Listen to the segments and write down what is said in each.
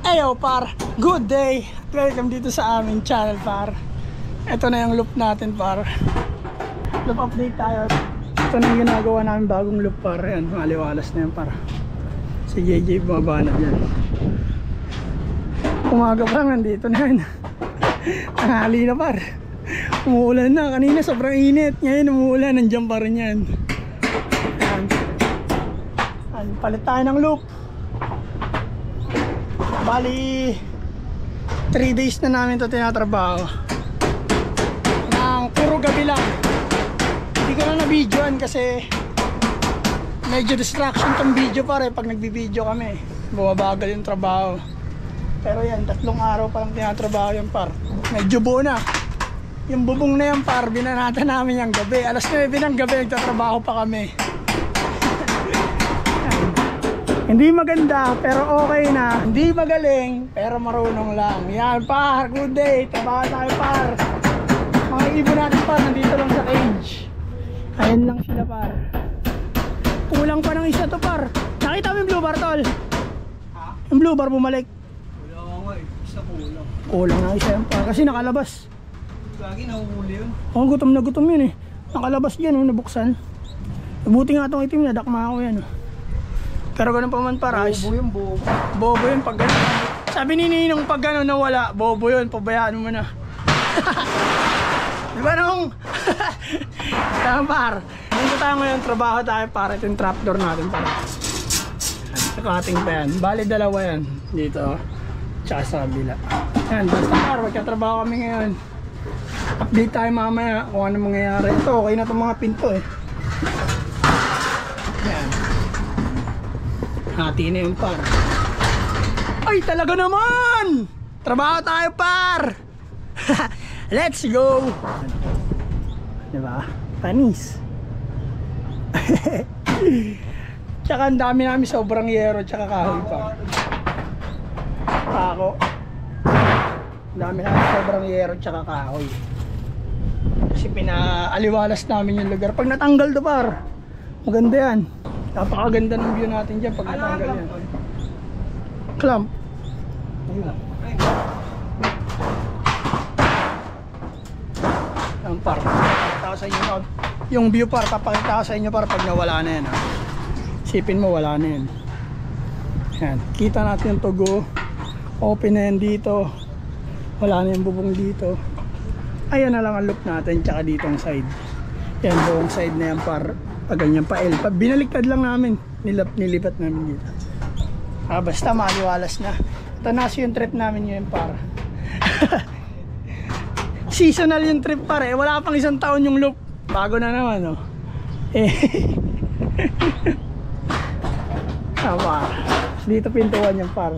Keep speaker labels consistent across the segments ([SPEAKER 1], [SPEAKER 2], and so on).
[SPEAKER 1] Ayo par, good day. Welcome dito sa aming channel par. Ito na yung loop natin par. Loop update tayo. Ito na yung ginagawa namin bagong loop par. Yan, maliwalas na yan par. Si JJ bumaba na dyan. Umaga pa lang, nandito na yan. Tanghali na par. Umuulan na, kanina sobrang init. Ngayon umuulan, nandiyan pa rin yan. Yan. Yan, palit tayo ng loop. Bali 3 days na namin ito tinatrabaho ng puro gabi lang. Hindi ko na na-videoan kasi medyo distraction tong video pare pag nagbi-video kami. Bumabagal yung trabaho. Pero yan, 3 araw pa lang tinatrabaho yung par. Medyo buo na. Yung bubong na yan par, binanata namin yung gabi. Alas 9 ng gabi nagtatrabaho pa kami. Hindi maganda pero okay na. Hindi magaling pero marunong lang. Yan par, good day. Trabaho tayo par. Mga ibon natin par, nandito lang sa cage. Ayan lang sila par. Kulang pa ng isa to par. Nakita mo yung blue bar tol? Ha? Yung blue bar bumalik.
[SPEAKER 2] Kulang nga eh, isa kulang.
[SPEAKER 1] Kulang na isa yan par kasi nakalabas.
[SPEAKER 2] Lagi nahuhuli yun.
[SPEAKER 1] Oh, gutom na gutom yun eh. Nakalabas dyan oh, nabuksan. Buti nga itong itim na dakma ako yan oh. Pero ganun pa man para
[SPEAKER 2] bobo yun, bobo.
[SPEAKER 1] Bobo yun pag gano'n. Sabi ni Ninong pag gano'n nawala, bobo yun, pabayaan mo na. Diba nung? Tama par. Dito tayo ngayon, trabaho tayo para ito yung trapdoor natin para. Nakating pa yan. Bali dalawa yan. Dito. Tsaka sa kabila. Yan, basta par, magkatrabaho kami ngayon. Update tayo mamaya kung ano mangyayari. Ito, okay na itong mga pinto eh. Hati na yung par. Ay talaga naman. Trabaho tayo par. Let's go. Diba? Panis. Tsaka ang dami namin sobrang yero. Tsaka kahoy pa. Pako. Ang dami namin sobrang yero. Tsaka kahoy. Kasi pinaaliwalas namin yung lugar. Pag natanggal to par, maganda yan. Napakaganda ng view natin dyan pag natanggal yan. Clamp. Ang par. Papakita ko sa inyo yung view par. Papakita ko sa inyo par pag nawala na yan. Ha? Isipin mo wala na yan. Yan. Kita natin yung tugo. Open na yan dito. Wala na yung bubong dito. Ayan na lang ang loop natin. Tsaka dito ang side. Yan buong side na yan par. Pag ganyan pa L. Binaliktad lang namin. Nilipat namin dito. Basta maliwalas na. Tanas yung trip namin yun par. Seasonal yung trip par eh. Wala pang 1 taon yung loop. Bago na naman oh. Tama. Dito pintuan yung par.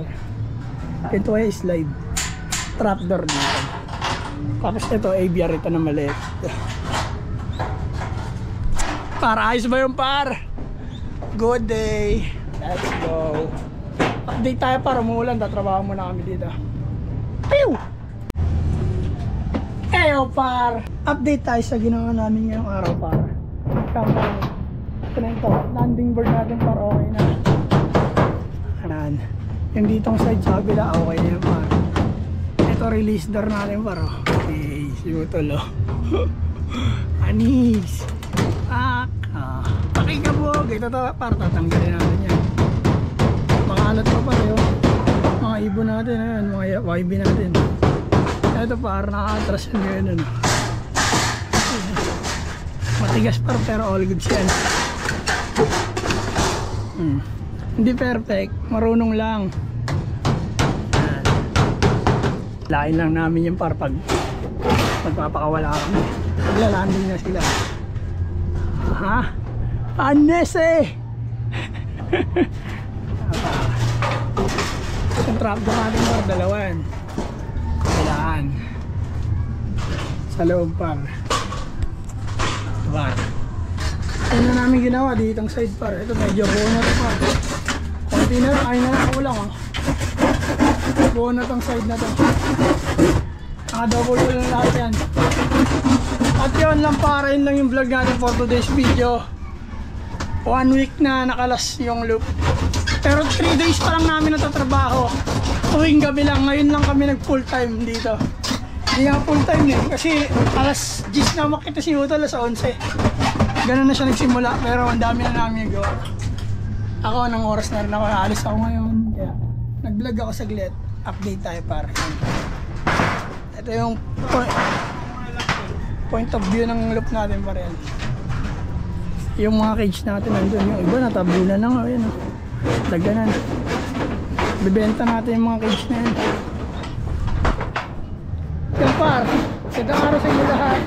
[SPEAKER 1] Pintuan yung slide. Trapdoor dito. Tapos ito ABR ito na maliit. Para ayos ba yung par? Good day. Let's go. Update tayo para umuulan. Tatrabaho muna kami dito. Pew! Eyo par. Update tayo sa ginawa namin ngayong araw par. Ito na ito. Landing board natin par. Okay na. Ayan. Yung ditong side sa kabila. Okay na yun par. Ito release door natin par. Okay. Simutol oh. Anis. Pakikabog. Ito para tatanggalin natin yan. Mga alat pa pa yun. Mga ibon natin. Ayan, mga YB natin. Ito para naka-atras yan ngayon. Ano. Matigas par pero all goods yan. Hindi perfect. Marunong lang. Lain lang namin yung par pag magpapakawala kami. Maglalanding na sila. Ha? Panes eh! Yung trap doon natin par, dalawan. Kailangan. Sa loob par. Diba? Ano na namin ginawa dito ang side par. Ito medyo buo na ito par. Konti na rin, ayun na lang kulang oh. Buo na itong side na ito. Naka-double wall na lahat yan. At yun lang para, yun lang yung vlog natin for today's video. 1 week na nakalas yung loop. Pero 3 days pa lang namin natatrabaho. Tuwing gabi lang, ngayon lang kami nag full time dito. Hindi nga full time eh, kasi alas 10 na makita si Uto, alas 11. Ganun na siya nagsimula, pero ang dami na namin gawa. Ako, ng oras na rin ako, alis ako ngayon. Kaya, nag-vlog ako saglit, update tayo para. Ito yung point of view ng loop natin pa rin. Yung mga cage natin nandun, yung iba natabunan na nga, yun. Daganan. Bibenta natin yung mga cage na yun. Yan par, magandang araw sa inyo lahat.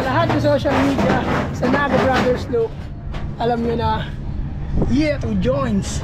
[SPEAKER 1] Lahat ng social media sa Naga Brothers Loop. Alam nyo na, yeah, 2 joints.